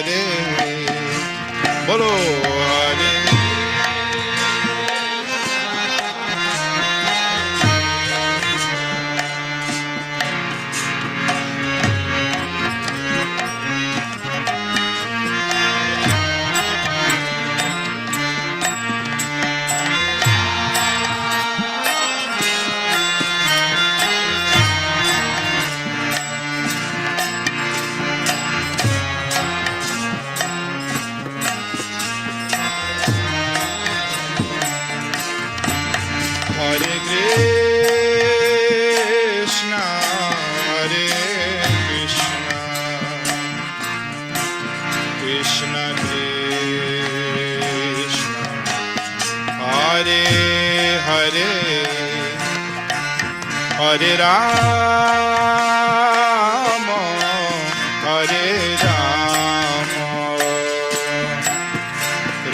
Hare, Bolo Hare. Hare Krishna, Hare Krishna, Krishna Krishna, Hare Hare, Hare Rama, Hare Rama,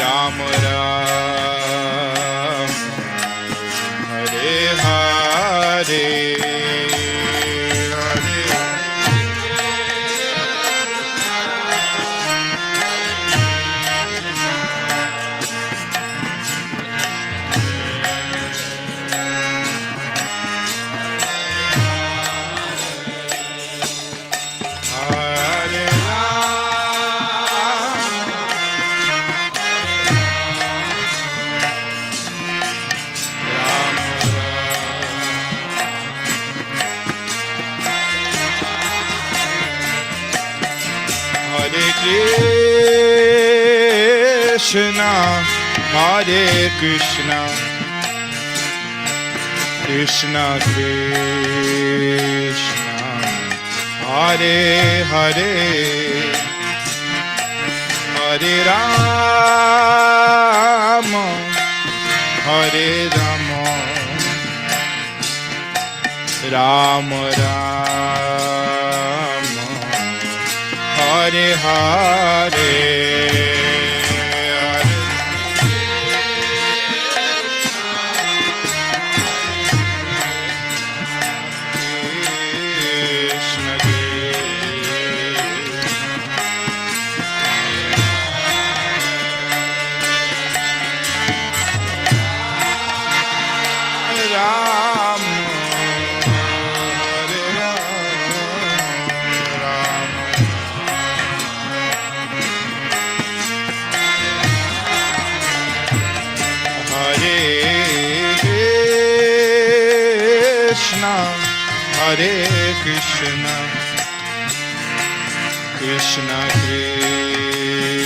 Rama Rama, Hare Hare. Hare Krishna, Hare Krishna, Krishna Krishna, Hare Hare, Hare Rama, Hare Rama, Rama Rama, Hare Hare. Krishna Ram, Hare Ram, Hare Krishna, Hare Krishna, Krishna Krishna,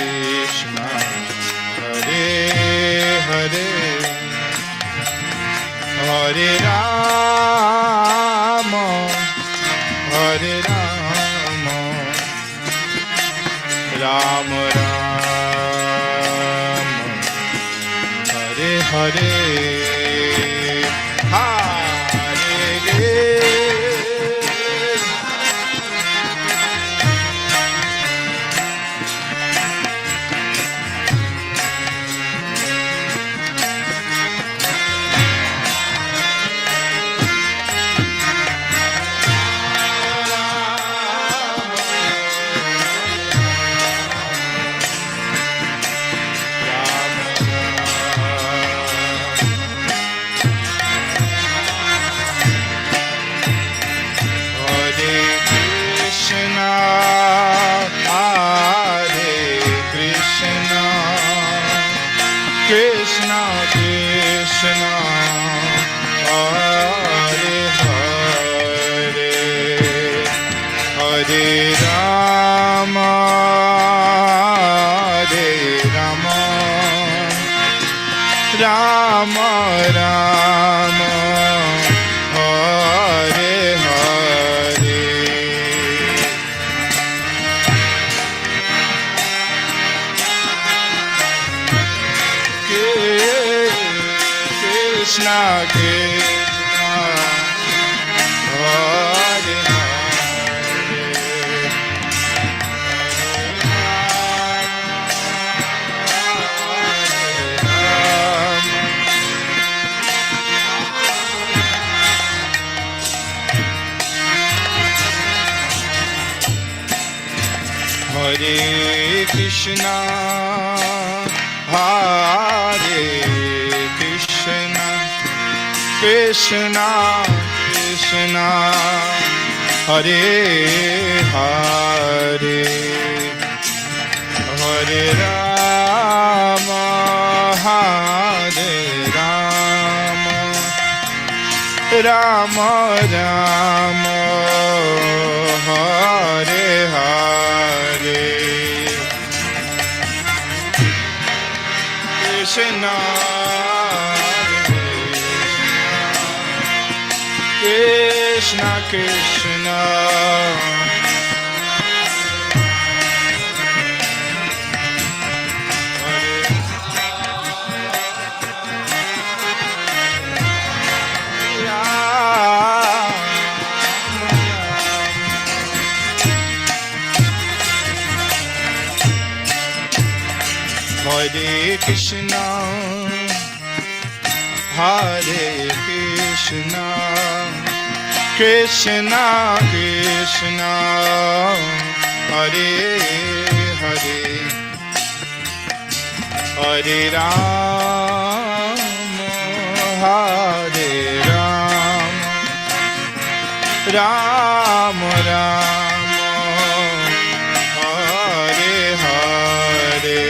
Hare Hare, Hare Rama, Hare Rama, Rama Rama, Hare Hare. Krishna Krishna, Hare Hare, Hare Rama, Hare Rama, Rama Rama, Hare Hare. Krishna Krishna, Hare Hare Krishna, Hare Krishna, Krishna Krishna, Hare Hare, Hare Rama, Hare Rama, Rama Rama, Hare Hare, Krishna Krishna Krishna, Hare Krishna, Hare Krishna, Krishna Krishna, Hare Hare, Hare Rama, Hare Rama, Rama Rama, Hare Hare.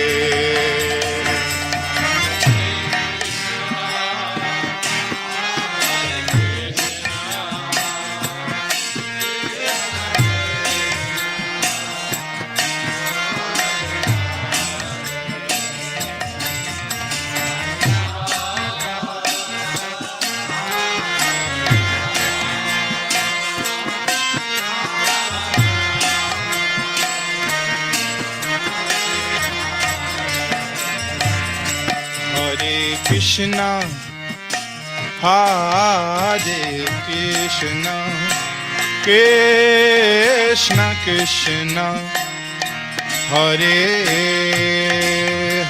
Krishna, Hare Krishna, Krishna Krishna, Hare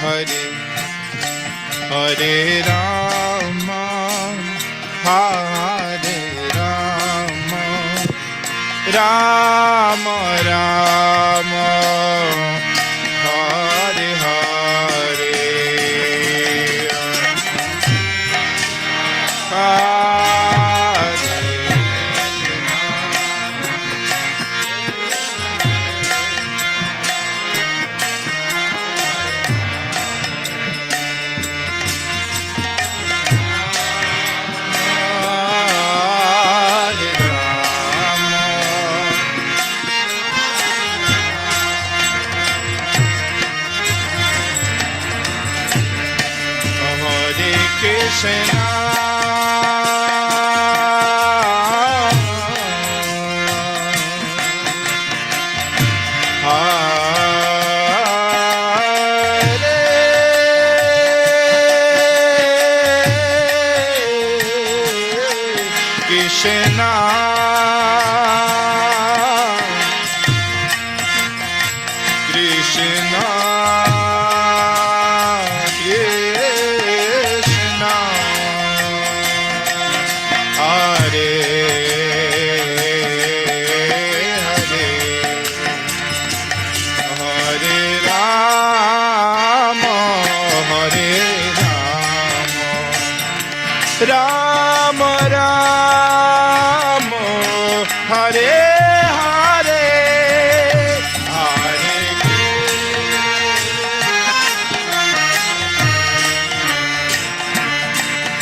Hare, Hare Rama, Hare Rama, Rama Rama, Hare Hare, Krishna, Krishna, Krishna, Krishna, Hare Hare, Hare Rama, Hare Rama, Rama Rama, Hare Hare, Hare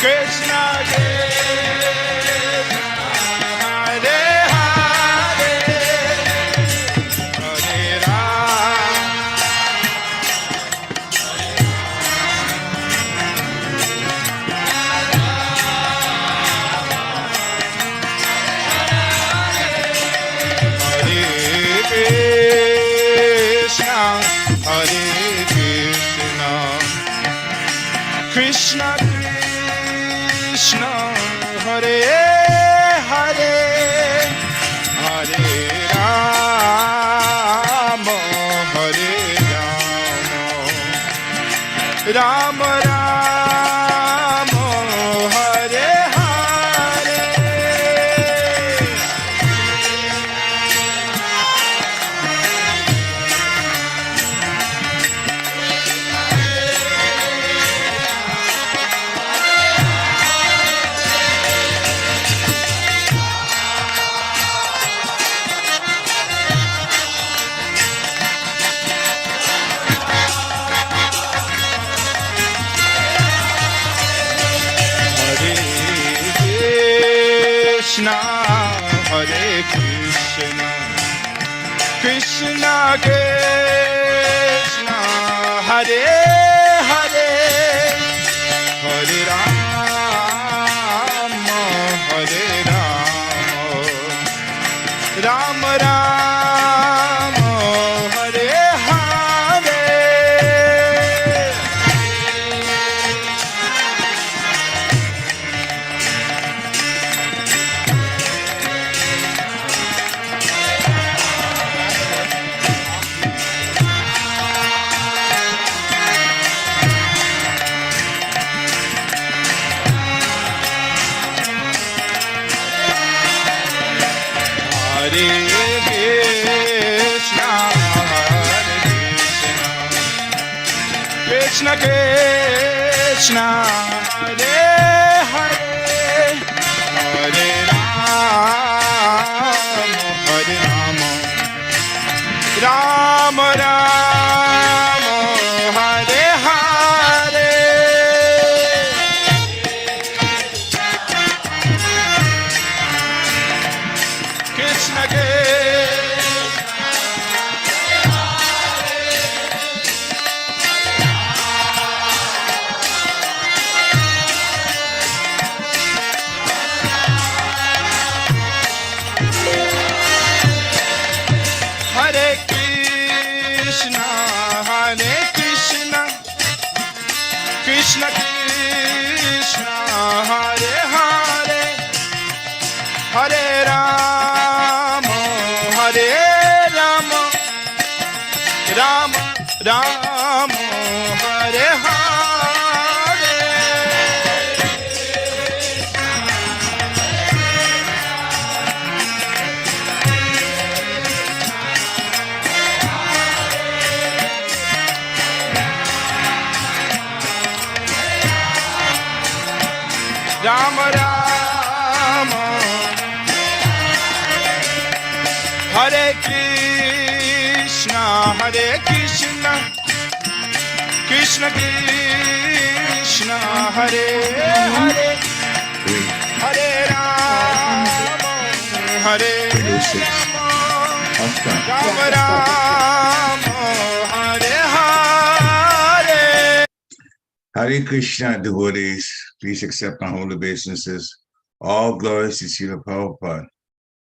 Krishna Krishna, Hare Hare, Hare Rama, Hare Krishna, Hare Krishna, Krishna Krishna, Hare Hare, Hare Rama, Hare Rama, Rama Rama, Hare Hare, Krishna, Hare Hare, Hare Rama, Hare Rama, Rama Rama, Hare Hare. Hare Krishna, Krishna Krishna, Hare Hare, Hare Rama, Hare Rama, Rama Rama, Hare Hare. Krishna Hare Krishna, Hare Krishna, Krishna Krishna, Hare Hare, Hare Rama, Hare Rama, Rama Rama, Hare Hare. Rama Rama, Hare Krishna, Hare Krishna, Krishna Krishna, Hare Hare, Hare Rama, Hare Rama, Rama Rama, Hare Hare. Hare Krishna, devotees, please accept my holy obeisances. All glories to Srila Prabhupada.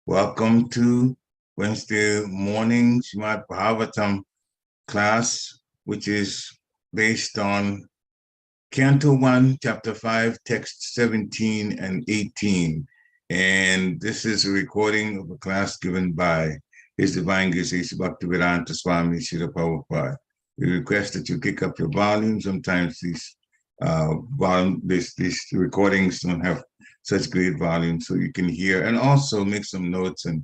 Welcome to Wednesday morning Srimad Bhagavatam class, which is based on Canto 1, Chapter 5, Text 17 and 18. And this is a recording of a class given by His Divine Grace Bhaktivedanta Swami Srila Prabhupada. We request that you kick up your volume. Sometimes these recordings don't have such great volume, so you can hear, and also make some notes, and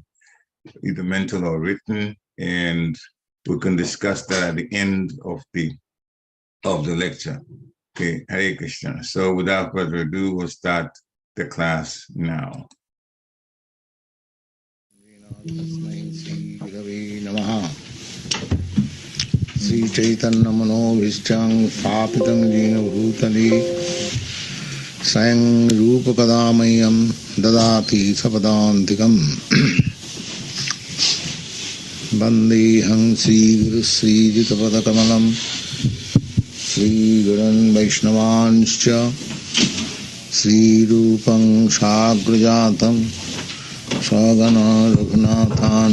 either mental or written, and we can discuss that at the end of the lecture. Okay, Hare Krishna. So without further ado, we'll start the class now. Sri Chaitanya Manobhishtam Sthapitam Jena Bhutale Swayam Rupa Kadamayam Dadati Sapadantikam Vandeham Sri Guru Sri Jitapada Kamalam Sri Gurun Vaishnavanscha Sri Rupam Shagrajatam Sagana Raghunathan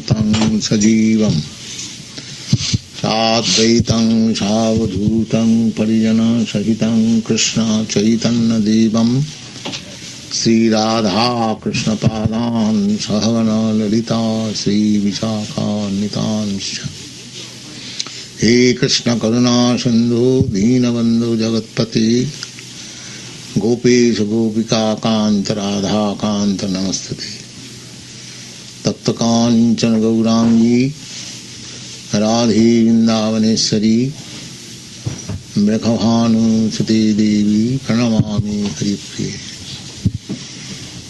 Tam Sajivam Sadvaitam Savadhutam Parijana Sahitam Krishna Chaitanya Devam Sri Radha Krishna Padan Sahagana Lalita Sri Vishakha Nitanscha He Krishna Karuna Sindhu Deenabandhu Jagatpati Gopesha Gopika Kanta Radha Kanta Namastati Takta Kanchana Gaurangi Radhe Vrindavaneshwari Mrekhavanu Sati Devi Pranamami Haripriye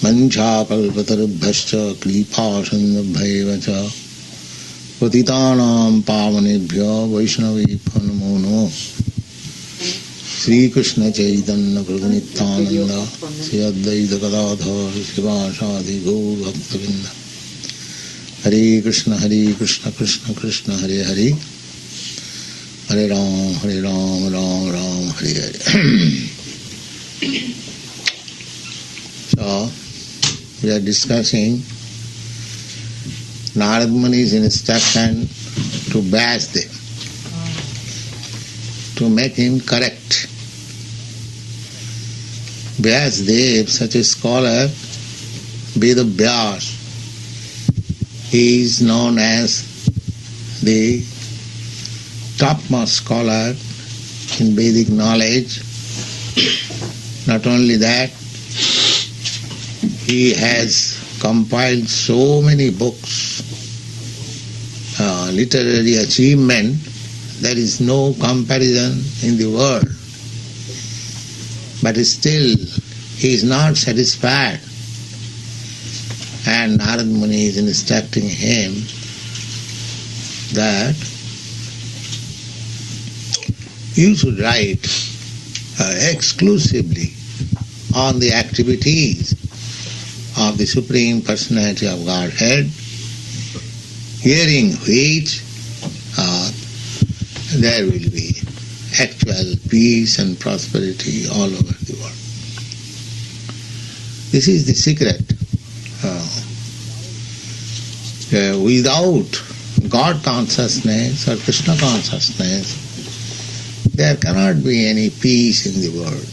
Manchakalpatarubhyascha Kripasandabhaivacha Patitanam Pavanebhyo Vaishnavebbhyo Namo Namo Sri Krishna Chaitanya Prabhu Nityananda Sri Advaita Gadadhar Srivasadi Gaur Bhaktavinda Hare Krishna, Krishna Krishna, Hare Hare, Hare Ram, Ram Ram, Hare Hare. So, we are discussing Narad Muni's instruction to bash them, to make him correct. Vyasdev, such a scholar, Veda Vyas, he is known as the topmost scholar in Vedic knowledge. Not only that, he has compiled so many books, literary achievement, there is no comparison in the world. But still, he is not satisfied. And Narad Muni is instructing him that you should write exclusively on the activities of the Supreme Personality of Godhead, hearing which there will be actual peace and prosperity all over the world. This is the secret. Without God consciousness or Krishna consciousness, there cannot be any peace in the world.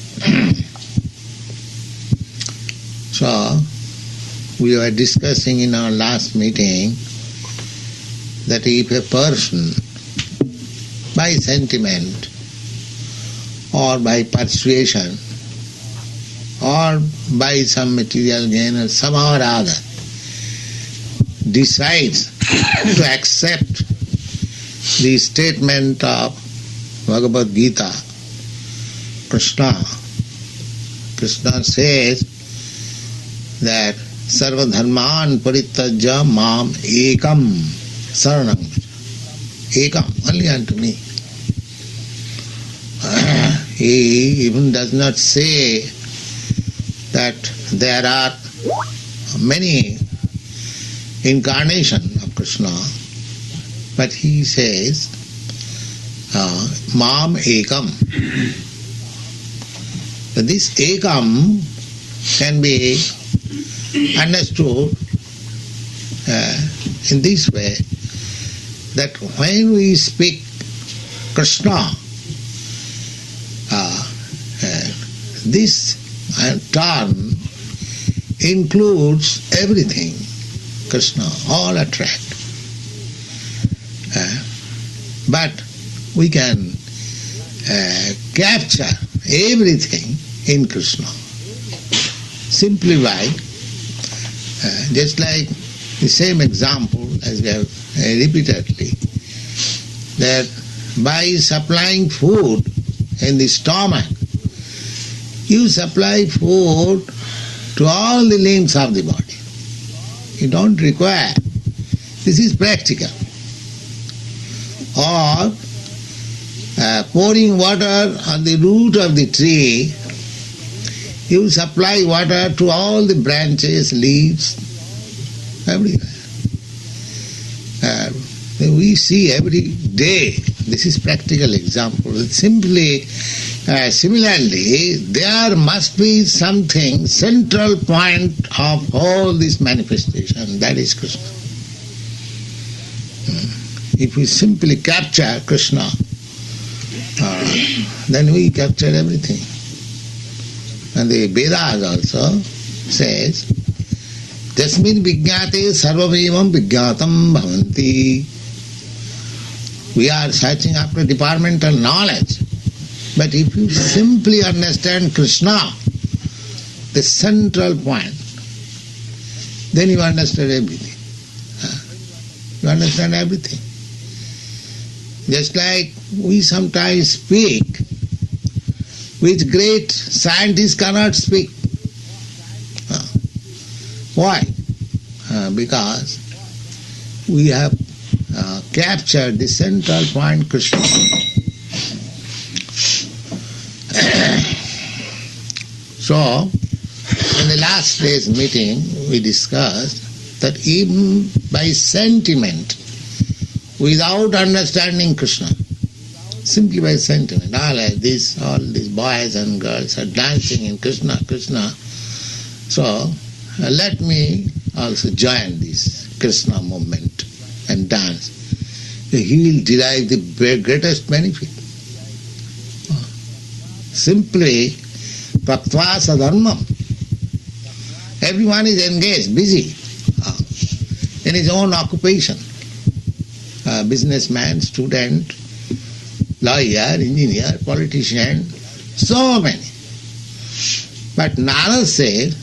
So, we were discussing in our last meeting that if a person, by sentiment or by persuasion or by some material gain or somehow or other, decides to accept the statement of Bhagavad Gita, Krishna says that Sarva dharman parityajya mam ekam saranam. Ekam, only unto me. He even does not say that there are many incarnations of Krishna, but he says mam ekam. This ekam can be understood in this way, that when we speak Krishna, this term includes everything, Krishna, all attract. But we can capture everything in Krishna simply by, just like the same example as we have repeatedly, that by supplying food in the stomach, you supply food to all the limbs of the body. You don't require. This is practical. Or pouring water on the root of the tree, you supply water to all the branches, leaves, everywhere. We see every day. This is practical example. Simply, similarly, there must be something, central point of all this manifestation, that is Krishna. If we simply capture Krishna, then we capture everything. And the Vedas also says, Tasmin vijñāte sarvamevam vijñātam bhavanti. We are searching after departmental knowledge. But if you simply understand Krishna, the central point, then you understand everything. You understand everything. Just like we sometimes speak, which great scientists cannot speak. Why? Because we have captured the central point, Krishna. So, in the last day's meeting, we discussed that even by sentiment, without understanding Krishna, simply by sentiment, all these boys and girls are dancing in Krishna, Krishna. So let me also join this Krishna movement and dance. He will derive the greatest benefit. Simply, praktva sadharmam. Everyone is engaged, busy in his own occupation. Businessman, student, lawyer, engineer, politician, so many. But Narada says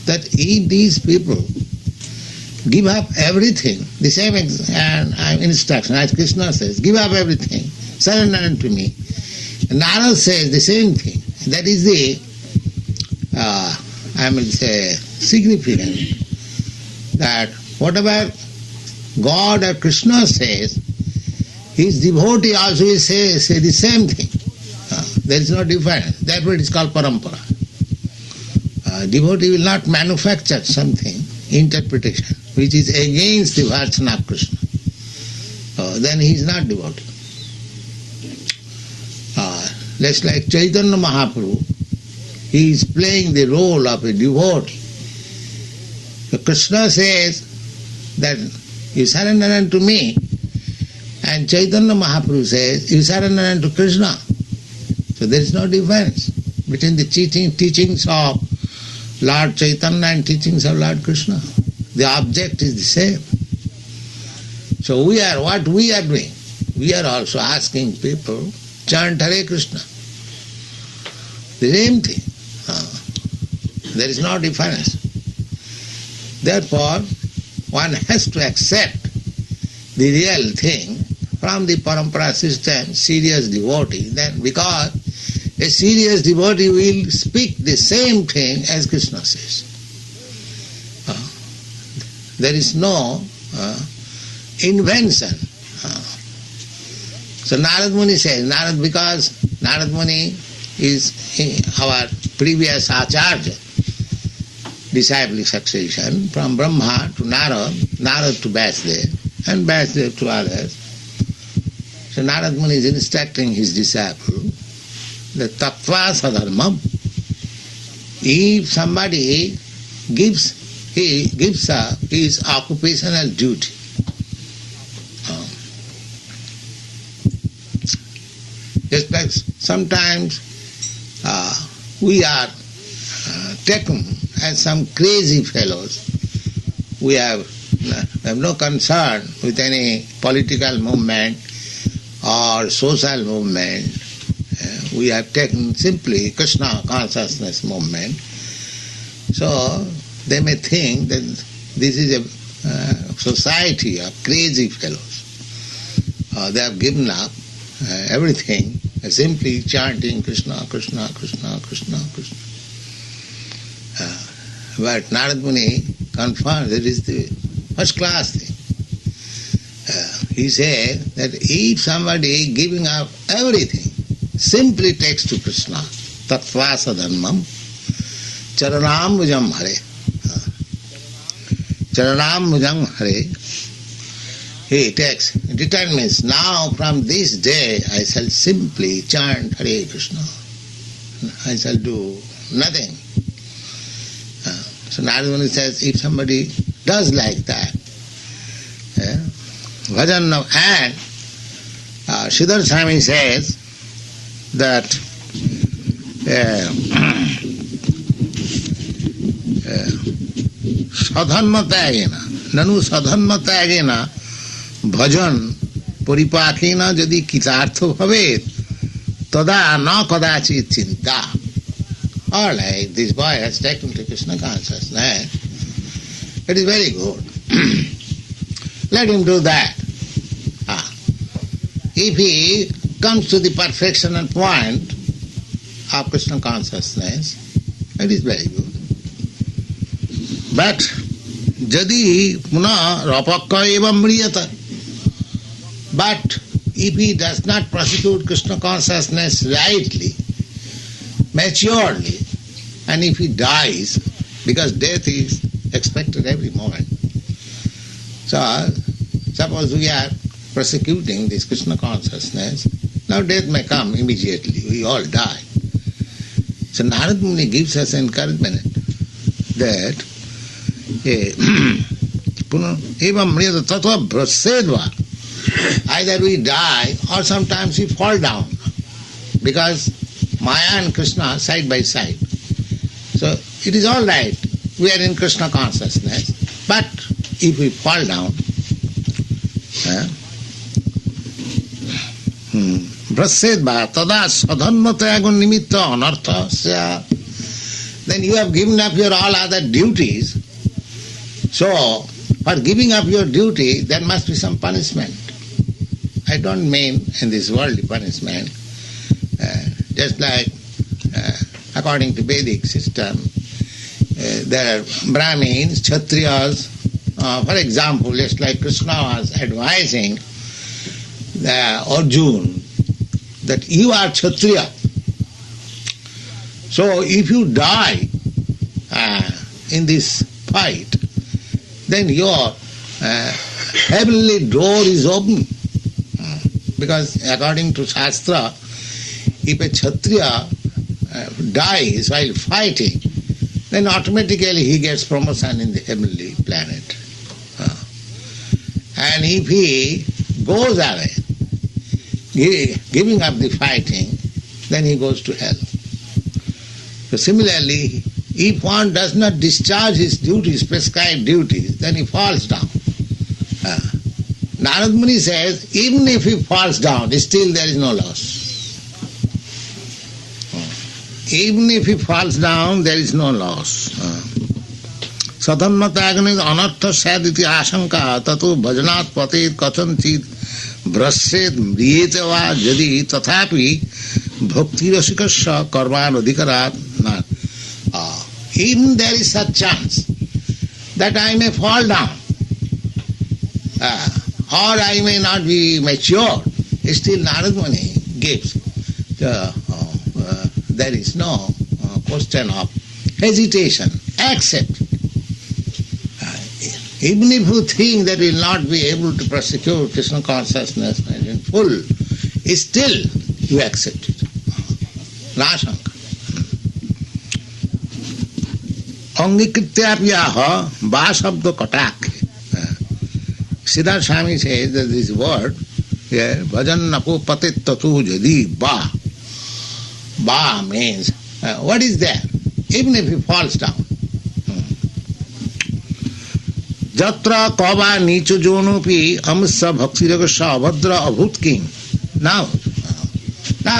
that if these people give up everything, the same instruction as Krishna says, give up everything, surrender unto me. And Narada says the same thing. That is the, significant, that whatever God or Krishna says, his devotee also will say the same thing. There is no difference. That's what is called parampara. Devotee will not manufacture something, interpretation, which is against the version of Krishna. Then he is not devotee. Just like Chaitanya Mahaprabhu, he is playing the role of a devotee. So Krishna says that you surrender unto me, and Chaitanya Mahaprabhu says you surrender unto Krishna. So there is no difference between the teachings of Lord Chaitanya and teachings of Lord Krishna. The object is the same. So what we are doing, we are also asking people, chant Hare Krishna. The same thing. There is no difference. Therefore, one has to accept the real thing from the parampara system, serious devotee, then because a serious devotee will speak the same thing as Krishna says. There is no invention. So Narad Muni says, because Narad Muni is our previous Acharya, disciplic succession from Brahma to Narad, Narad to Vasudev, and Vasudev to others. So Narad Muni is instructing his disciple that tattva sadharmam. If somebody gives up his occupational duty, just like sometimes we are taken as some crazy fellows. We have no concern with any political movement or social movement. We have taken simply Krishna consciousness movement. So they may think that this is a society of crazy fellows. They have given up everything, simply chanting Krishna, Krishna, Krishna, Krishna, Krishna. But Narad Muni confirmed that it is the first class thing. He said that if somebody giving up everything simply takes to Krishna, tattva sadharmam, charanam mujam hare. Charanam mujam hare. He takes, determines, now from this day I shall simply chant Hare Krishna. I shall do nothing. So Narad Muni says, if somebody does like that, bhajan of, and Sridhar Swami says that sadharma tyagena, nanu sadharma tyagena bhajan paripakena jadi kitartha bhavet tada na kadachit chinta. All right, this boy has taken to Krishna consciousness. It is very good. Let him do that. If he comes to the perfection and point of Krishna consciousness, it is very good. But jadi puna rapakka evam mriyata. But if he does not prosecute Krishna consciousness rightly, maturely, and if he dies, because death is expected every moment, So, suppose we are prosecuting this Krishna consciousness, now death may come immediately, we all die. So Narad Muni gives us encouragement that either we die or sometimes we fall down, because Maya and Krishna are side by side. So it is all right, we are in Krishna consciousness, but if we fall down, Prasedva tada sadhanmatayagun nimitta anarthasya, then you have given up your all other duties. So, for giving up your duty, there must be some punishment. I don't mean in this worldly punishment, just like according to Vedic system, there are Brahmins, Kshatriyas, for example, just like Krishna was advising Arjuna that you are Kshatriya. So if you die in this fight, then your heavenly door is open. Because according to Shastra, if a Kshatriya dies while fighting, then automatically he gets promotion in the heavenly planet. And if he goes away, giving up the fighting, then he goes to hell. So similarly, if one does not discharge his duties, prescribed duties, then he falls down. Narad Muni says, even if he falls down, still there is no loss. Even if he falls down, there is no loss. Sadhanmatagani anartha saditi asanka tatu bhajanat patit katanchit brashed mriyetava jadi tathapi bhakti rasikasya karman adhikarat. Even there is such chance that I may fall down, or I may not be mature, still Narad Muni gives. There is no question of hesitation. Accept. Even if you think that you will not be able to prosecute Krishna consciousness in full, still you accept it. Nasanka. Angikrityapyaha vasabda katak. Siddhartha Swami says that this word here, bhajan napo patit tatu jadi ba. Ba means, what is there? Even if he falls down. Jatra kava nichu jonupi amsa bhaksiragasha abhadra abhutkim. Now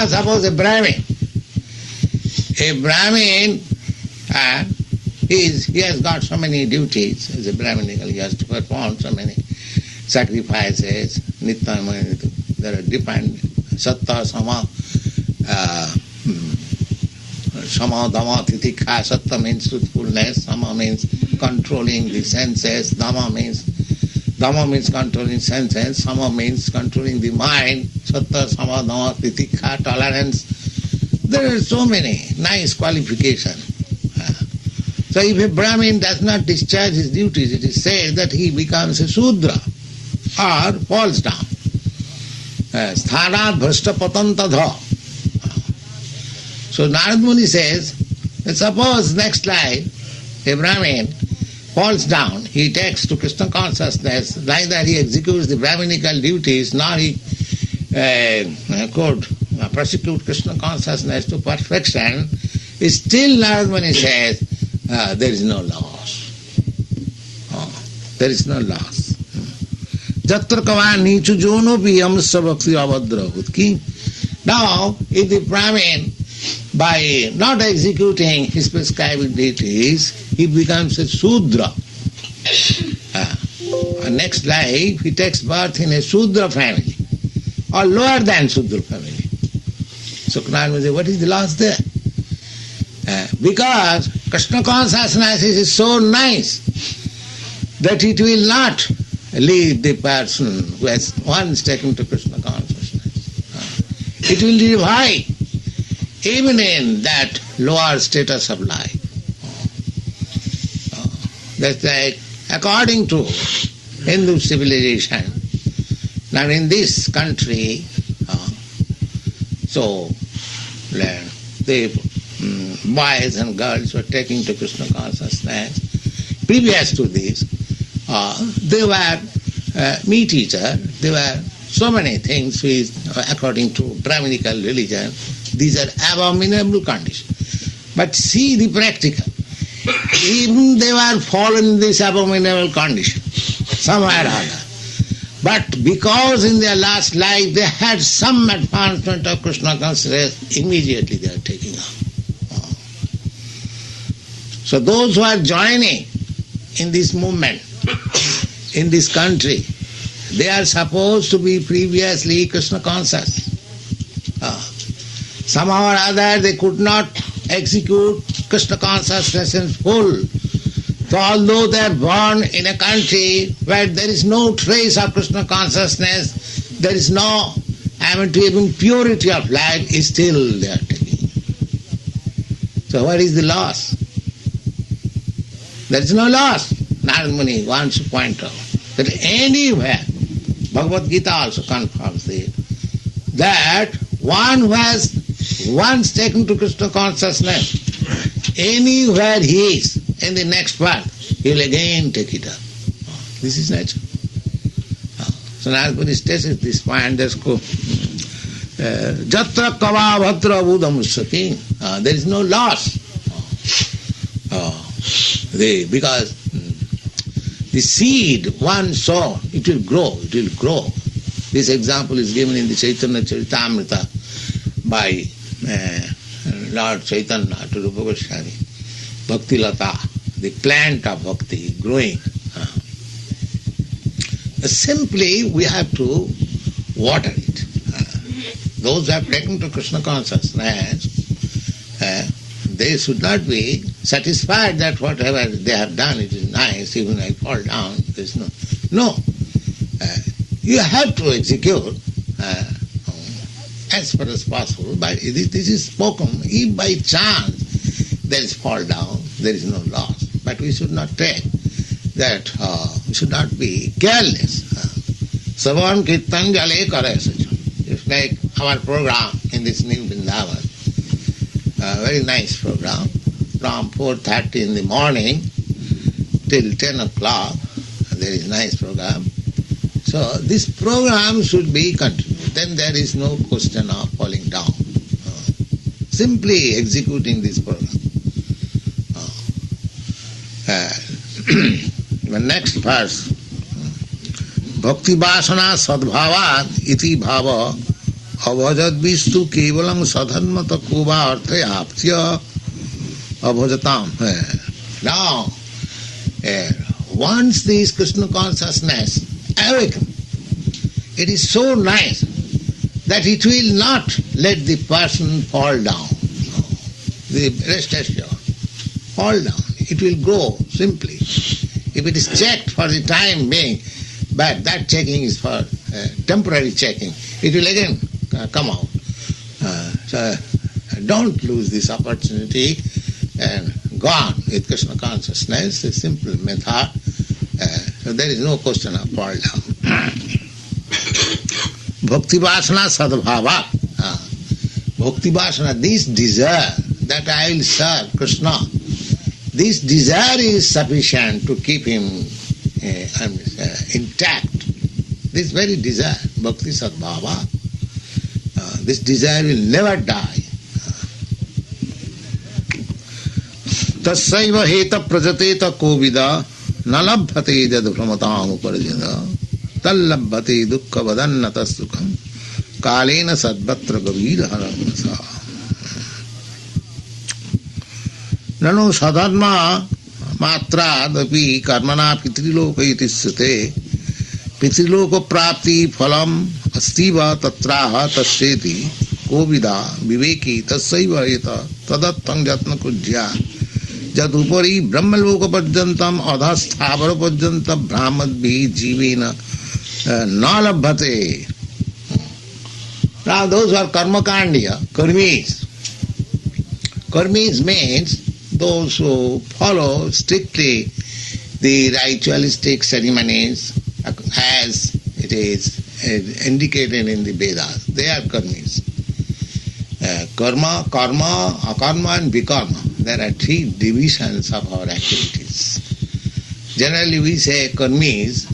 suppose a Brahmin he has got so many duties as a Brahminical, he has to perform so many sacrifices, nitya, there are different satta, sama, sama, dhamma, titikha. Satta means truthfulness, sama means controlling the senses, dhamma means controlling senses, sama means controlling the mind, satta, sama, dhamma, titikha, tolerance. There are so many nice qualifications. So if a Brahmin does not discharge his duties, it is said that he becomes a Sudra or falls down. Sthanat bhrashta patantadha. So Narad Muni says that suppose next life a Brahmin falls down, he takes to Krishna consciousness, neither he executes the Brahminical duties nor he could prosecute Krishna consciousness to perfection, still Narad Muni says, there is no loss. There is no loss. Jatra kava nichu jono pi amsa bhakti avadra hutki. Now, if the Brahmin, by not executing his prescribed duties, he becomes a Sudra. Next life, he takes birth in a Sudra family, or lower than Sudra family. So Narad Muni says, what is the loss there? Because Krishna consciousness is so nice that it will not leave the person who has once taken to Krishna consciousness. It will revive even in that lower status of life. That's like, according to Hindu civilization. Now in this country, the boys and girls were taking to Krishna consciousness. Previous to this, they were meat eater. There were so many things which, according to Brahminical religion, these are abominable conditions. But see the practical. Even they were fallen in this abominable condition, somewhere or other. But because in their last life they had some advancement of Krishna consciousness, immediately they are taking up. So those who are joining in this movement, in this country, they are supposed to be previously Krishna conscious. Somehow or other they could not execute Krishna consciousness in full. So although they are born in a country where there is no trace of Krishna consciousness, there is no, even purity of life, still they are taking. So what is the loss? There is no loss. Narad Muni wants to point out that anywhere, Bhagavad Gita also confirms it, that one who has once taken to Krishna consciousness, anywhere he is in the next path, he will again take it up. This is nature. So Narad Muni states this point, Jatra kava bhatra budam sati. There is no loss. Because the seed one sow, it will grow, it will grow. This example is given in the Chaitanya Charitamrita by Lord Chaitanya to Rupa Goswami. Bhakti Lata, the plant of bhakti growing. Simply we have to water it. Those who have taken to Krishna consciousness, they should not be satisfied that whatever they have done, it is nice, even I fall down, there is no. No. You have to execute as far as possible, but this is spoken. If by chance there is fall down, there is no loss. But we should not take that, we should not be careless. Savan Kirtan Jale Kare Sacha. It's like our program in this new Vrindavan. Very nice program. From 4:30 in the morning till 10 o'clock, there is nice program. So this program should be continued. Then there is no question of falling down. Simply executing this program. The next verse. Bhakti vasana sadbhavat iti bhava avajad vistu kevalam sadhanmata kuva artha aptya abhajatam. Now, once this Krishna consciousness awakens, it is so nice that it will not let the person fall down. The rest assured, fall down. It will grow simply. If it is checked for the time being, but that checking is for temporary checking, it will again come out. So don't lose this opportunity and go on with Krishna consciousness, a simple method. So there is no question of fall down. Bhakti vasana sadbhava. Bhakti vasana, this desire that I will serve Krishna, this desire is sufficient to keep him intact. This very desire, bhakti sadbhava, this desire will never die. Tassaiva heta prajateta kovida nalabhate jad brahmatam uparjada tallabhate dukkha vadannata sukham kalena sadbhatra gavira haramasa. Nano sadharma matra dapi karmana pitriloka iti sute pitriloko prapti phalam astiva tatraha tasyeti kovida viveki tassaiva eta tadattam jatna kujya jad upari brahmaloka parjantam adhasthavara parjantam brahmadbhi jivena nalabhate. Now those who are karmakandya, karmis. Karmis means those who follow strictly the ritualistic ceremonies as it is indicated in the Vedas. They are karmis. Karma, akarma and vikarma. There are three divisions of our activities. Generally we say karmis,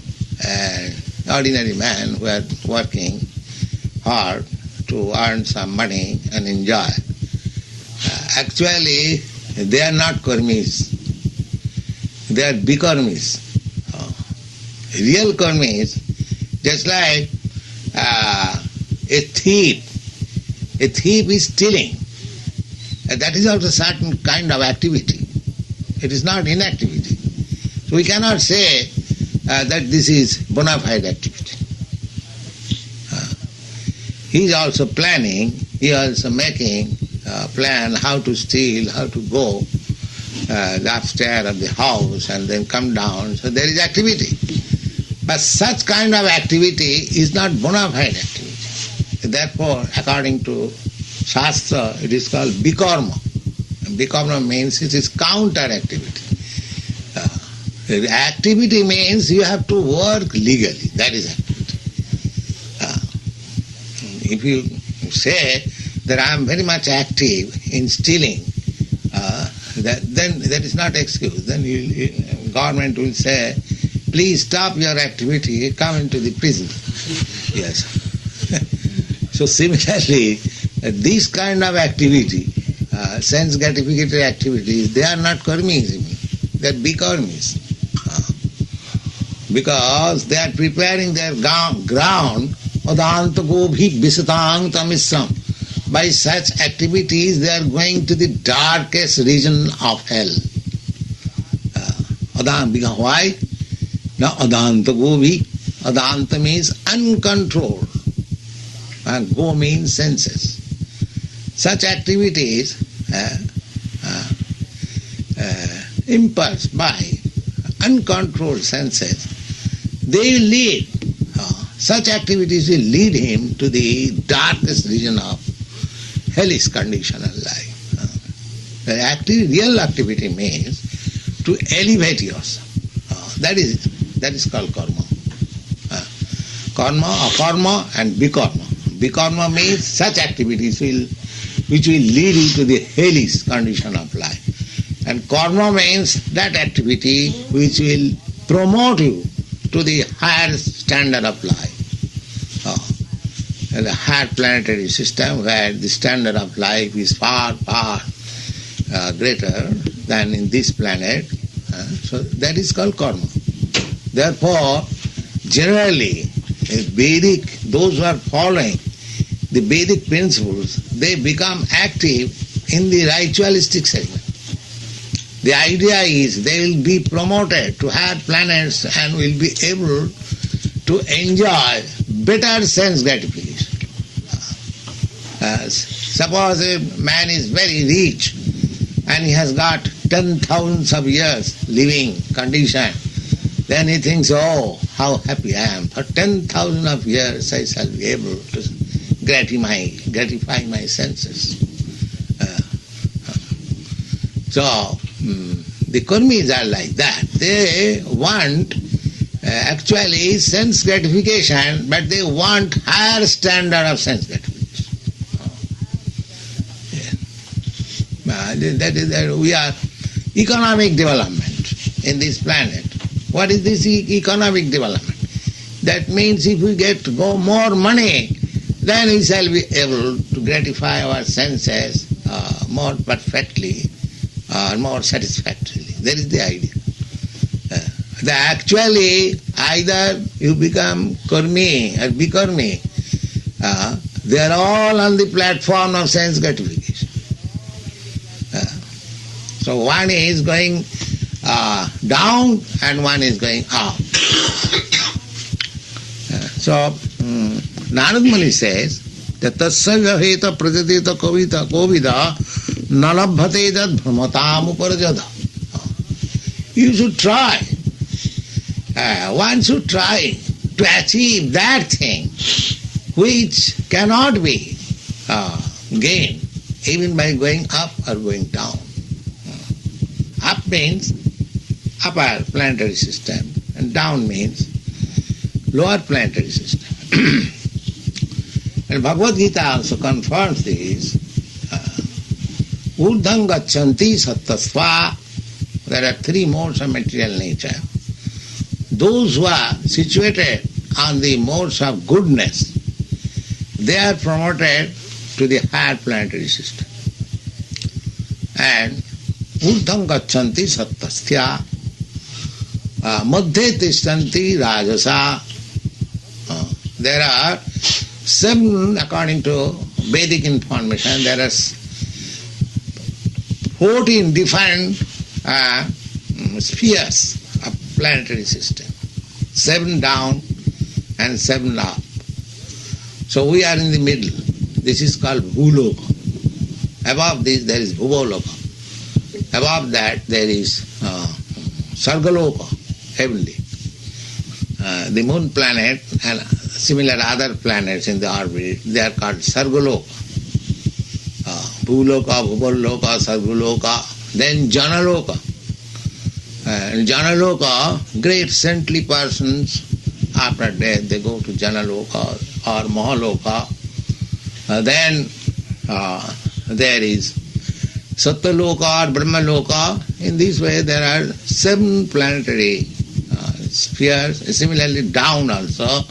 ordinary man who are working hard to earn some money and enjoy. Actually, they are not karmis. They are bikarmis. Real karmis, just like a thief. A thief is stealing. That is also a certain kind of activity. It is not inactivity. So we cannot say that this is bona fide activity. He is also planning, he is also making a plan how to steal, how to go the upstairs of the house and then come down. So there is activity. But such kind of activity is not bona fide activity. Therefore, according to Shastra, it is called bikarma. Bikarma means it is counter activity. Activity means you have to work legally. That is activity. If you say that I am very much active in stealing, then that is not excuse. Then government will say, please stop your activity, come into the prison. Yes. So similarly, this kind of activity, sense gratificatory activities, they are not karmis, they are bikarmis. Because they are preparing their ground, adanta gobhi visatang tamisram. By such activities, they are going to the darkest region of hell. Why? Now, adanta gobhi. Adanta means uncontrolled. And go means senses. Such activities, impulsed by uncontrolled senses, they will lead, such activities will lead him to the darkest region of hellish condition of life. Real activity means to elevate yourself. That is called karma. Karma, akarma and bikarma. Bikarma means such activities which will lead you to the hellish condition of life. And karma means that activity which will promote you to the higher standard of life. The higher planetary system where the standard of life is far, far greater than in this planet. So that is called karma. Therefore, generally, those who are following the Vedic principles, they become active in the ritualistic segment. The idea is they will be promoted to higher planets and will be able to enjoy better sense gratification. Suppose a man is very rich and he has got 10,000 of years living condition, then he thinks, oh, how happy I am. For 10,000 of years I shall be able to gratify my senses. So, the karmis are like that. They want actually sense gratification, but they want higher standard of sense gratification. That is that we are economic development in this planet. What is this economic development? That means if we get more money, then we shall be able to gratify our senses more perfectly, more satisfactorily. That is the idea. Actually, either you become karmi or bikarmi, they are all on the platform of sense gratification. So one is going down and one is going up. So Narad Muni says that tasya vyaveta prajateta kovida nalabhate jad brahmatam uparajada. You should try. One should try to achieve that thing which cannot be gained even by going up or going down. Up means upper planetary system and down means lower planetary system. And Bhagavad Gita also confirms this. Urdham gachanti sattasva. There are three modes of material nature. Those who are situated on the modes of goodness, they are promoted to the higher planetary system. And urdham gachanti sattasthya, madhye tishtanti rajasa. There are 7, according to Vedic information, there are 14 different spheres of planetary system. 7 down and 7 up. So we are in the middle. This is called Bhuloka. Above this there is Bhuvoloka. Above that there is Sargaloka, heavenly. The moon planet and similar other planets in the orbit, they are called Sargaloka. Bhuloka, Bhuvoloka, Sargaloka, then Janaloka. In Janaloka, great saintly persons, after death they go to Janaloka or Mahaloka. Then there is Satyaloka or Brahmaloka. In this way there are 7 planetary spheres, similarly down also.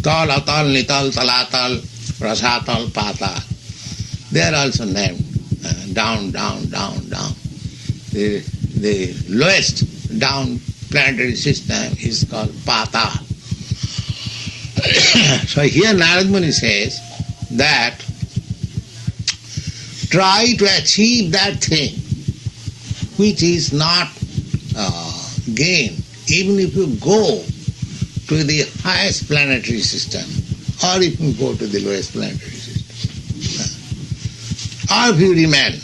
Tal, Atal, Nital, Talatal, Rasatal, Patal. They are also named down, down, down, down. The lowest down planetary system is called Patal. So here Narad Muni says that try to achieve that thing which is not gain, even if you go to the highest planetary system, or if you go to the lowest planetary system, or if you remain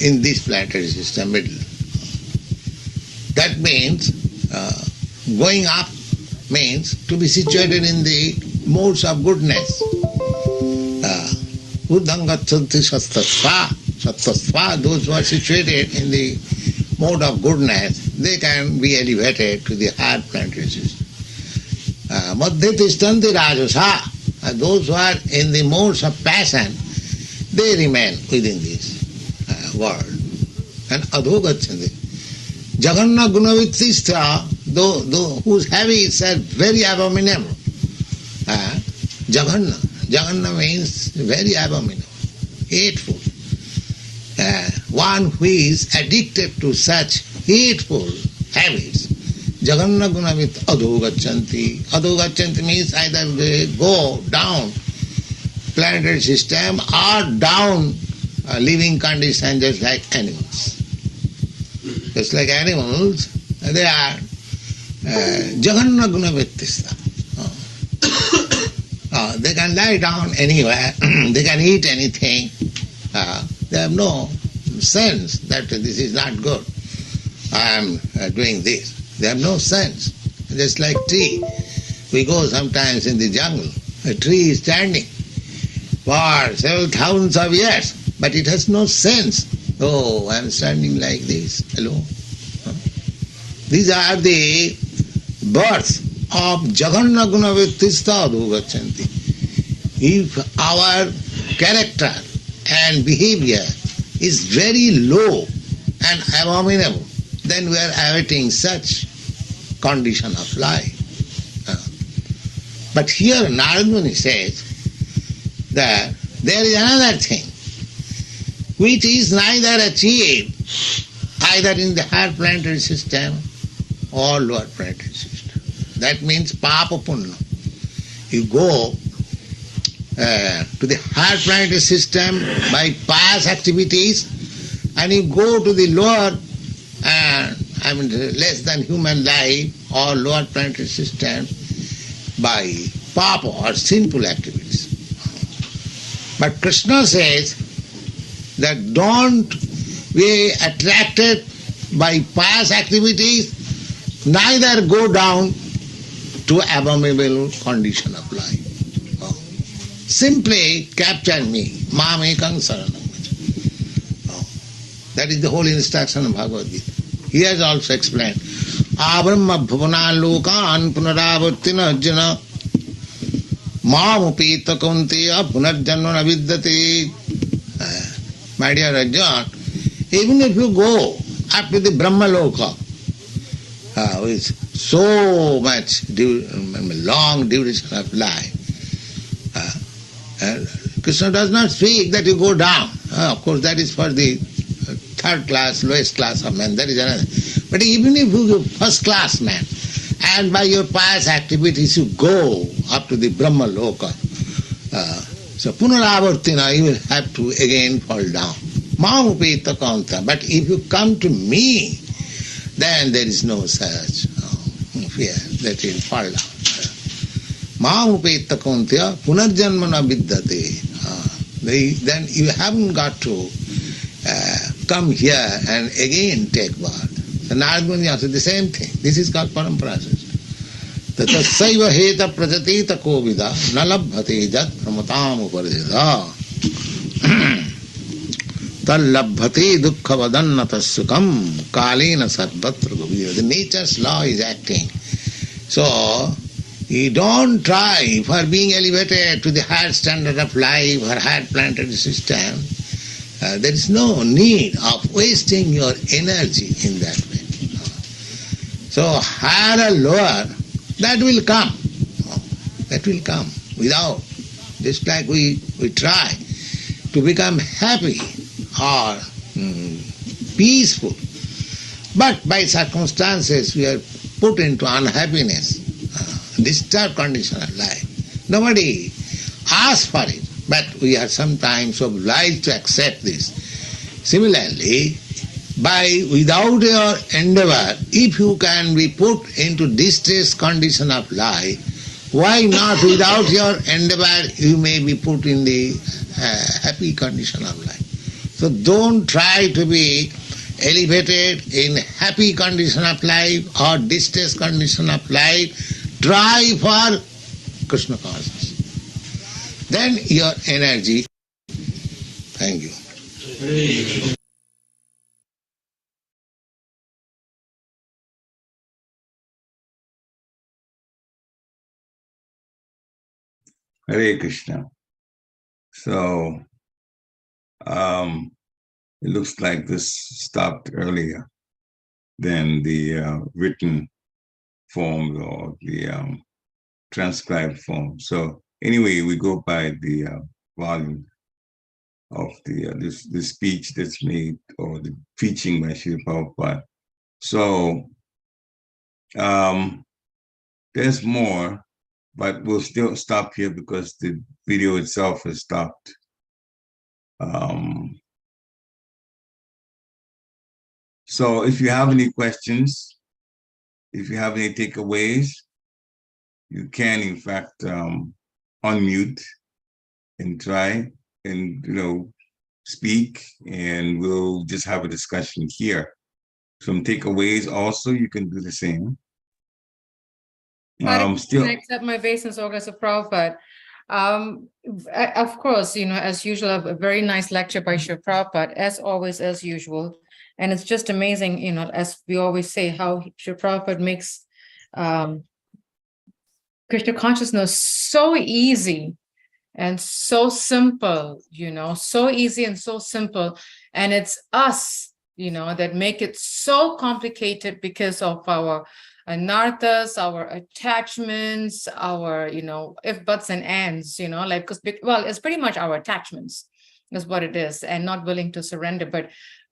in this planetary system middle. That means going up means to be situated in the modes of goodness. Urdham gachanti sattasva. Sattasva, those who are situated in the mode of goodness, they can be elevated to the higher planetary system. Madhye tishtanti rajasa. Those who are in the modes of passion, they remain within this world. And adho gachanti. Jaganna gunavittistha, whose habits are very abominable. Jaganna means very abominable, hateful. One who is addicted to such hateful habits. Jaganna gunavit adho gachanti. Adho gachanti means either they go down planetary system or down living condition just like animals. Just like animals, they are Jaganna gunavittista. They can lie down anywhere, they can eat anything. They have no sense that this is not good. I am doing this. They have no sense. Just like tree. We go sometimes in the jungle. A tree is standing for several thousands of years, but it has no sense. Oh, I am standing like this. Hello. These are the births of Jaganna gunavittista adho gachanti. If our character and behavior is very low and abominable, then we are awaiting such condition of life. But here Narad Muni says that there is another thing which is neither achieved either in the higher planetary system or lower planetary system. That means papa punna. You go to the higher planetary system by pious activities, and you go to the lower, less than human life or lower planetary system by papa or sinful activities. But Krishna says that don't be attracted by pious activities, neither go down to abominable condition of life. Simply capture me, mamekam saranam vaja. That is the whole instruction of Bhagavad Gita. He has also explained, Abrahma bhavana lokan punaravartina arjuna mamupita kaunteya punarjanma navidyate. My dear Arjuna, even if you go up to the Brahma Loka, with so much long duration of life, Krishna does not speak that you go down. Of course, that is for the third class, lowest class of men. That is another. But even if you go first class man, and by your pious activities you go up to the Brahma Loka, so punaravartina, you will have to again fall down. Mamupeta kanta. But if you come to me, then there is no such fear that you will fall down. Mamupeta kanta punarjanmana vidyate. Then you haven't got to come here and again take birth. So Narad answered the same thing. This is called parampara. Tatasaiva heta prajatita kovida nalabhate jat pramatam uparjada tallabhate dukkha vadannata sukam kalena sadvatra govira. The nature's law is acting. So, you don't try for being elevated to the higher standard of life or higher planetary system. There is no need of wasting your energy in that way. So, higher or lower, that will come. That will come without. Just like we try to become happy or peaceful, but by circumstances we are put into unhappiness, disturbed condition of life. Nobody asks for it, but we are sometimes obliged to accept this. Similarly, without your endeavor, if you can be put into distressed condition of life, why not without your endeavor you may be put in the happy condition of life. So don't try to be elevated in happy condition of life or distressed condition of life. Try for Krishna consciousness. Then your energy. Thank you. Hare Krishna. So, it looks like this stopped earlier than the written form or the transcribed form. So anyway, we go by the volume of the speech that's made or the preaching by Srila Prabhupada. So there's more, but we'll still stop here because the video itself has stopped. So if you have any questions, if you have any takeaways, you can in fact unmute and try and speak, and we'll just have a discussion here. Some takeaways also, you can do the same. Still, I accept my obeisance, August of Prabhupada. Of course, as usual, a very nice lecture by Srila Prabhupada, as always, as usual. And it's just amazing, as we always say, how Srila Prabhupada makes Krishna consciousness so easy and so simple, so easy and so simple. And it's us, that make it so complicated because of our anarthas, our attachments, our, if, buts, and ands, because it's pretty much our attachments is what it is, and not willing to surrender. But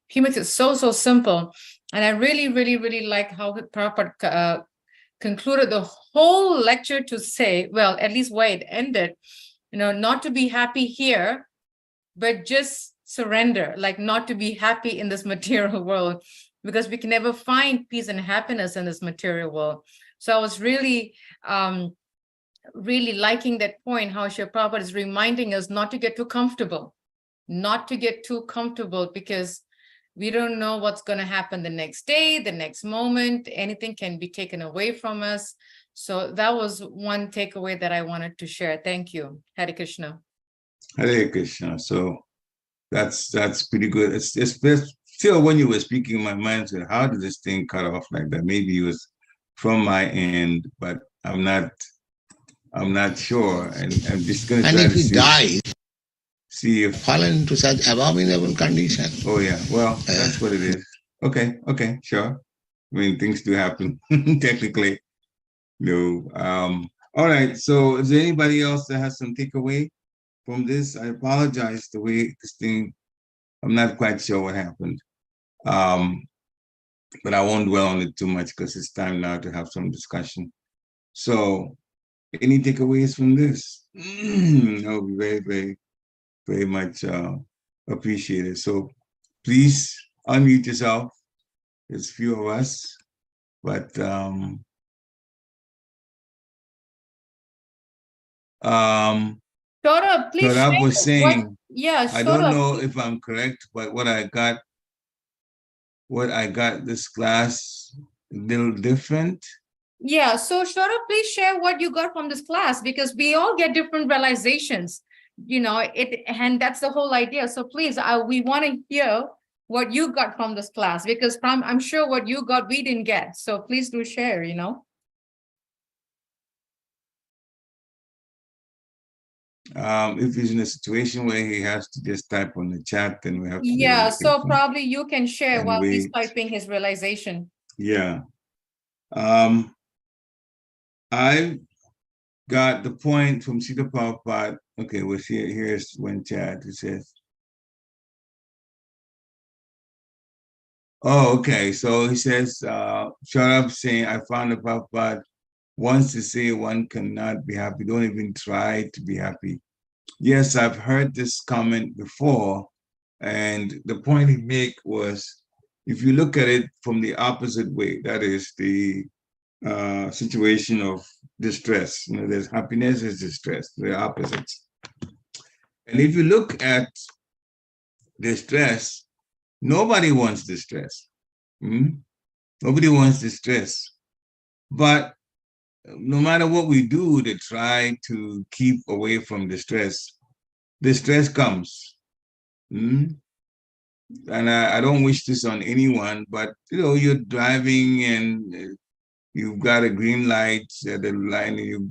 he makes it so simple. And I really, really, really like how Prabhupada concluded the whole lecture to say, well, at least why it ended, not to be happy here, but just surrender, like not to be happy in this material world, because we can never find peace and happiness in this material world. So I was really, really liking that point, how Srila Prabhupada is reminding us not to get too comfortable, because we don't know what's going to happen the next day, the next moment. Anything can be taken away from us. So that was one takeaway that I wanted to share. Thank you. Hare Krishna. Hare Krishna. So that's pretty good. It's still, when you were speaking, my mind said, how did this thing cut off like that? Maybe he was from my end, but I'm not sure, and I'm just going to And try if to he dies, see if fallen into such abominable condition. Oh yeah, well, that's what it is. Okay, sure. I mean, things do happen technically. No. All right. So is there anybody else that has some takeaway from this? I apologize the way this thing, I'm not quite sure what happened. But I won't dwell on it too much because it's time now to have some discussion. So any takeaways from this? That would be very, very, very much appreciated. So please unmute yourself. There's few of us, but Saurabh, please Saurabh was share saying, yeah, I don't Saurabh. know if I'm correct, but what I got this class a little different. Yeah, so Saurabh, please share what you got from this class, because we all get different realizations, and that's the whole idea. So please, we want to hear what you got from this class, because I'm sure what you got, we didn't get. So please do share, If he's in a situation where he has to just type on the chat, then we have to Yeah, so probably you can share while he's wait. typing his realization. Yeah. I got the point from Srila Prabhupada. Okay, well, here's one chat. It says, oh, okay. So he says, shut up saying, I found the Prabhupada wants to say one cannot be happy. Don't even try to be happy. Yes, I've heard this comment before. And the point he made was, if you look at it from the opposite way, that is the situation of distress. There's happiness, there's distress, they're opposites. And if you look at distress, nobody wants distress. Nobody wants distress. But no matter what we do to try to keep away from distress comes. And I don't wish this on anyone, but you're driving and you've got a green light at the line, and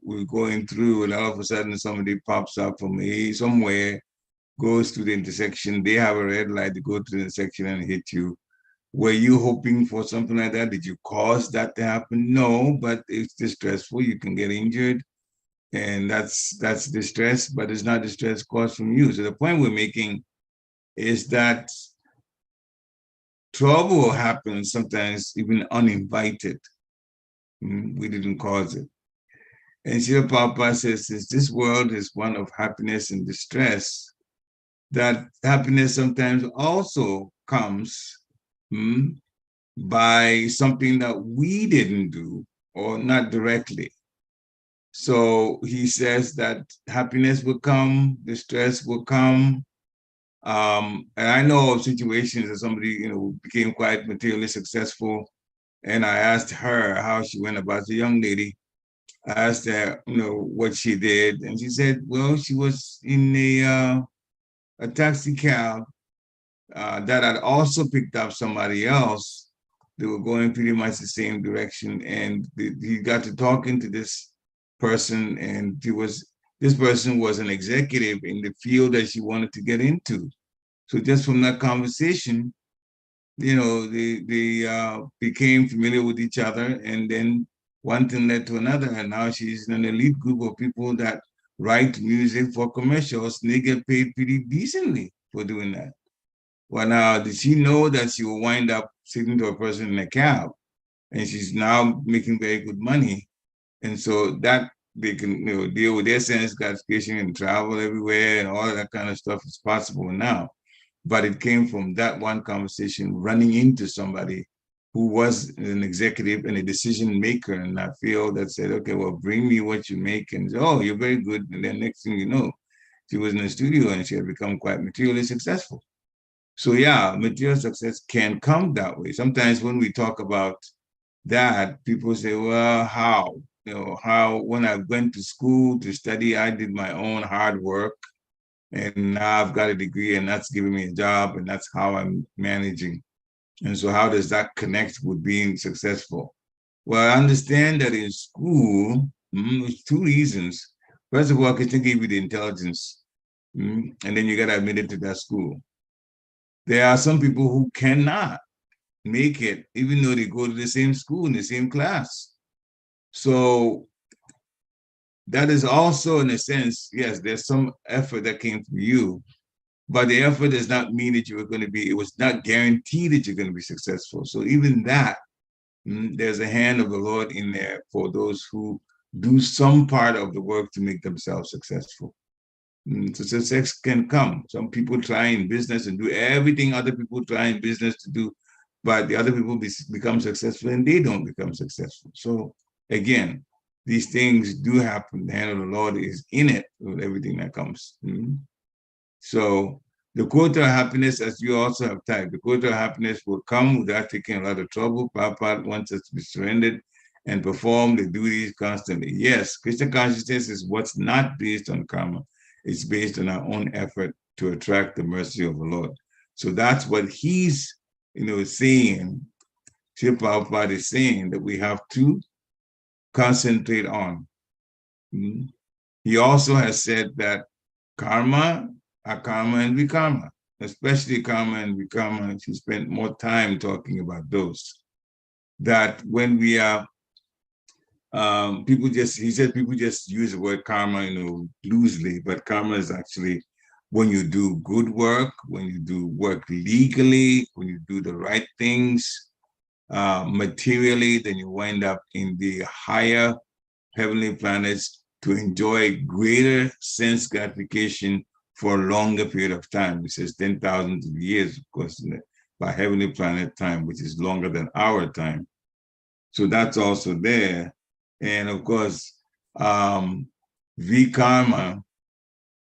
we're going through, and all of a sudden somebody pops up from somewhere, goes to the intersection. They have a red light to go to the intersection and hit you. Were you hoping for something like that? Did you cause that to happen? No, but it's distressful. You can get injured, and that's distress, but it's not distress caused from you. So the point we're making is that trouble happens sometimes even uninvited. We didn't cause it. And Srila Prabhupada says, since this world is one of happiness and distress, that happiness sometimes also comes by something that we didn't do or not directly. So he says that happiness will come, distress will come. And I know of situations that somebody, became quite materially successful. And I asked her how she went about, the young lady. I asked her, what she did. And she said, well, she was in a taxi cab that had also picked up somebody else. They were going pretty much the same direction. And he got to talking to this person, and this person was an executive in the field that she wanted to get into. So just from that conversation, they became familiar with each other, and then one thing led to another, and now she's in an elite group of people that write music for commercials, and they get paid pretty decently for doing that. Well, now, did she know that she will wind up sitting to a person in a cab, and she's now making very good money, and so that they can deal with their sense gratification and travel everywhere and all of that kind of stuff is possible now. But it came from that one conversation, running into somebody who was an executive and a decision maker in that field that said, okay, well, bring me what you make. And oh, you're very good. And then next thing you know, she was in the studio and she had become quite materially successful. So yeah, material success can come that way. Sometimes when we talk about that, people say, well, how? When I went to school to study, I did my own hard work. And now I've got a degree, and that's giving me a job, and that's how I'm managing. And so how does that connect with being successful? Well, I understand that in school, there's two reasons. First of all, Krishna gave you the intelligence, and then you got to admit it to that school. There are some people who cannot make it, even though they go to the same school in the same class. So that is also, in a sense, yes, there's some effort that came from you, but the effort does not mean that you were going to be, it was not guaranteed that you're going to be successful. So even that, there's a hand of the Lord in there for those who do some part of the work to make themselves successful. So success can come. Some people try in business and do everything other people try in business to do, but the other people become successful and they don't become successful. So again, these things do happen. The hand of the Lord is in it with everything that comes. So the quota of happiness, as you also have typed, the quota of happiness will come without taking a lot of trouble. Prabhupada wants us to be surrendered and perform the duties constantly. Yes, Krishna consciousness is what's not based on karma. It's based on our own effort to attract the mercy of the Lord. So that's what he's, saying. Srila Prabhupada is saying that we have to concentrate on. He also has said that karma, akarma, and vikarma, especially karma and vikarma. He spent more time talking about those. That when we are, people just use the word karma, loosely, but karma is actually when you do good work, when you do work legally, when you do the right things, materially, then you wind up in the higher heavenly planets to enjoy greater sense gratification for a longer period of time. It says 10,000 years, of course, by heavenly planet time, which is longer than our time. So that's also there. And of course, vikarma,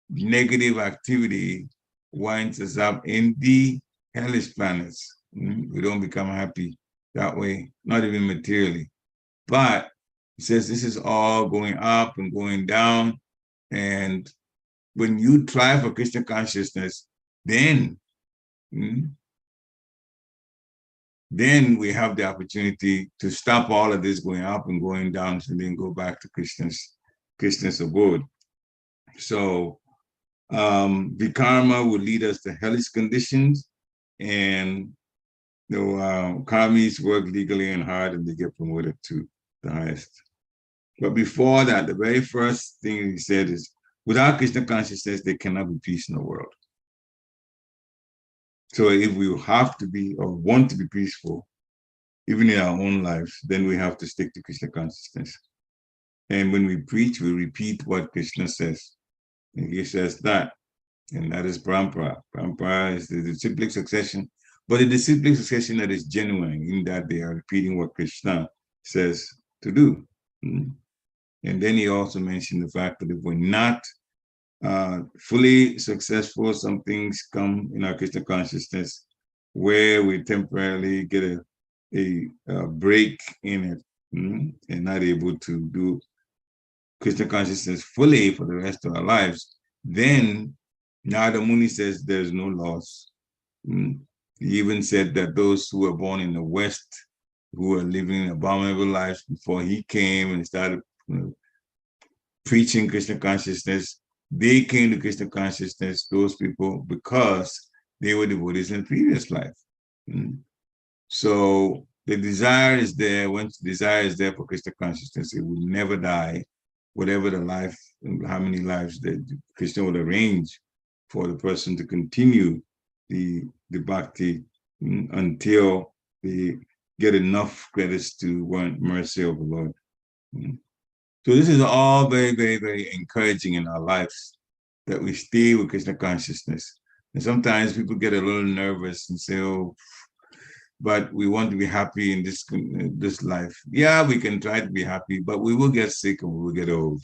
negative activity, winds us up in the hellish planets. We don't become happy that way, not even materially. But it says this is all going up and going down. And when you try for Krishna consciousness, then we have the opportunity to stop all of this going up and going down and then go back to Krishna's abode. So vikarma will lead us to hellish conditions, and karmis work legally and hard and they get promoted to the highest. But before that, the very first thing he said is, without Krishna consciousness, there cannot be peace in the world. So if we have to be or want to be peaceful, even in our own lives, then we have to stick to Krishna consciousness. And when we preach, we repeat what Krishna says. And he says that, and that is parampara. Parampara is the disciplic succession, but the disciplic succession that is genuine, in that they are repeating what Krishna says to do. And then he also mentioned the fact that if we're not fully successful, some things come in our Krishna consciousness where we temporarily get a break in it and not able to do Krishna consciousness fully for the rest of our lives. Then Narada Muni says there's no loss. He even said that those who were born in the West, who were living abominable lives before he came and started preaching Krishna consciousness, they came to Krishna consciousness, those people, because they were devotees in previous life. So the desire is there. Once the desire is there for Krishna consciousness, it will never die. Whatever the life, how many lives that Krishna will arrange for the person to continue the bhakti until they get enough credits to want mercy of the Lord. So this is all very, very, very encouraging in our lives, that we stay with Krishna consciousness. And sometimes people get a little nervous and say, oh, but we want to be happy in this life. Yeah, we can try to be happy, but we will get sick and we will get old.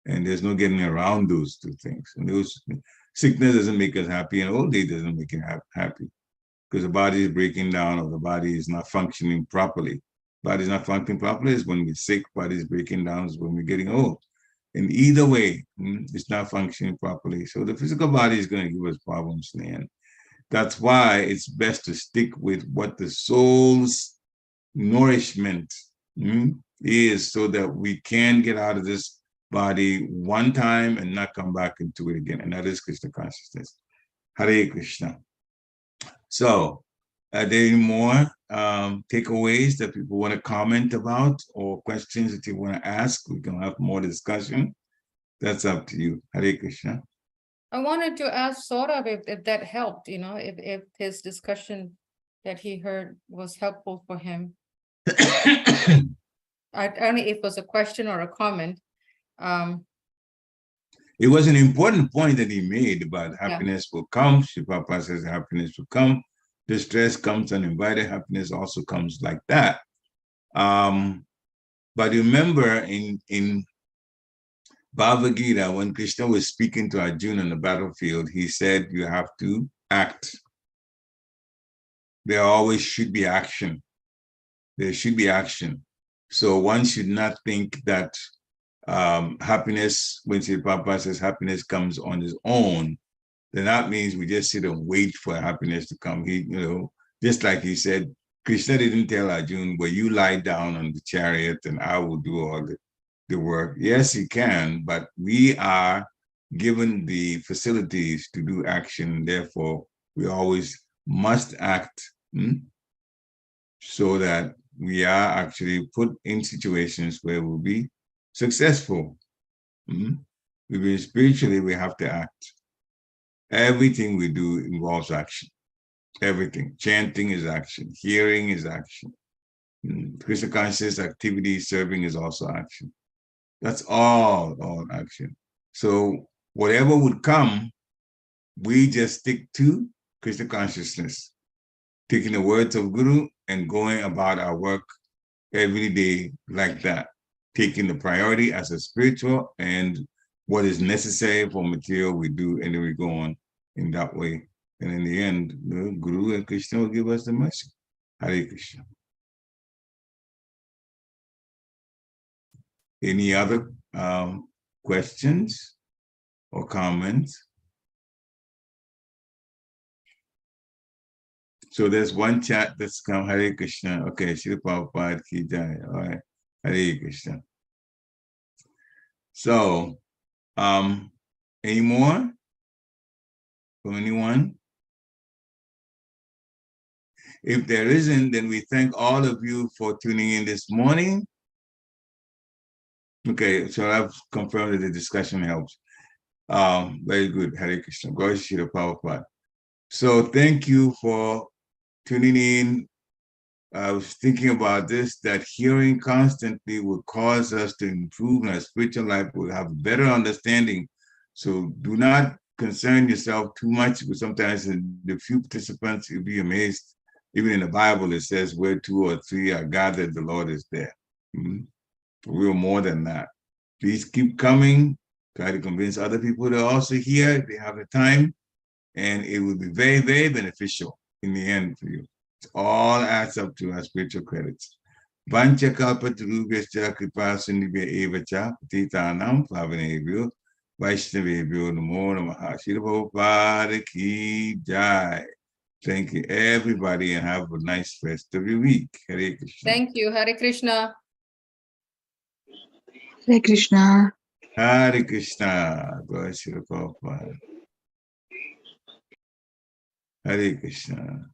And there's no getting around those two things. And sickness doesn't make us happy, and old age doesn't make us happy, because the body is breaking down or the body is not functioning properly. Body is not functioning properly is when we're sick. Body is breaking down is when we're getting old. And either way, it's not functioning properly. So the physical body is going to give us problems in the end. That's why it's best to stick with what the soul's nourishment is so that we can get out of this body one time and not come back into it again. And that is Krishna consciousness. Hare Krishna. So, are there any more takeaways that people want to comment about or questions that you want to ask? We can have more discussion. That's up to you. Hare Krishna. I wanted to ask Saurabh if that helped, if his discussion that he heard was helpful for him. I don't know if it was a question or a comment. It was an important point that he made about happiness will come. Srila Prabhupada says happiness will come. Distress comes uninvited. Happiness also comes like that. But remember in Bhagavad Gita, when Krishna was speaking to Arjuna on the battlefield, he said, you have to act. There always should be action. There should be action. So one should not think that happiness, when Srila Prabhupada says happiness comes on its own, then that means we just sit and wait for happiness to come. He, just like he said, Krishna didn't tell Arjuna, well, you lie down on the chariot and I will do all the work. Yes, he can, but we are given the facilities to do action. Therefore, we always must act so that we are actually put in situations where we'll be successful. Spiritually, we have to act. Everything we do involves action. Everything. Chanting is action. Hearing is action. Krishna conscious activity, serving is also action. That's all action. So whatever would come, we just stick to Krishna consciousness, taking the words of Guru and going about our work every day like that, taking the priority as a spiritual and what is necessary for material we do, and then we go on in that way. And in the end, the Guru and Krishna will give us the mercy. Hare Krishna. Any other questions or comments? So there's one chat that's come, Hare Krishna. Okay, Srila Prabhupada ki jai. All right, Hare Krishna. So, any more from anyone? If there isn't, then we thank all of you for tuning in this morning. Okay, so I've confirmed that the discussion helps. Very good, Hare Krishna. Glory to Srila Prabhupada. So thank you for tuning in. I was thinking about this, that hearing constantly will cause us to improve in our spiritual life. We'll have better understanding. So do not concern yourself too much with sometimes the few participants. You'll be amazed. Even in the Bible, it says where 2 or 3 are gathered, the Lord is there. We're more than that. Please keep coming. Try to convince other people to also hear if they have the time. And it will be very, very beneficial in the end for you. It all adds up to our spiritual credits. Vancha kalpatarubhyascha kripa sindhibhya evacha patitanam pavanebhyo vaishnavebhyo namo namaha. Srila Prabhupada ki jai. Thank you, everybody, and have a nice rest of your week. Hare Krishna. Thank you. Hare Krishna. Hare Krishna. Hare Krishna. Glory to Srila Prabhupada. Hare Krishna.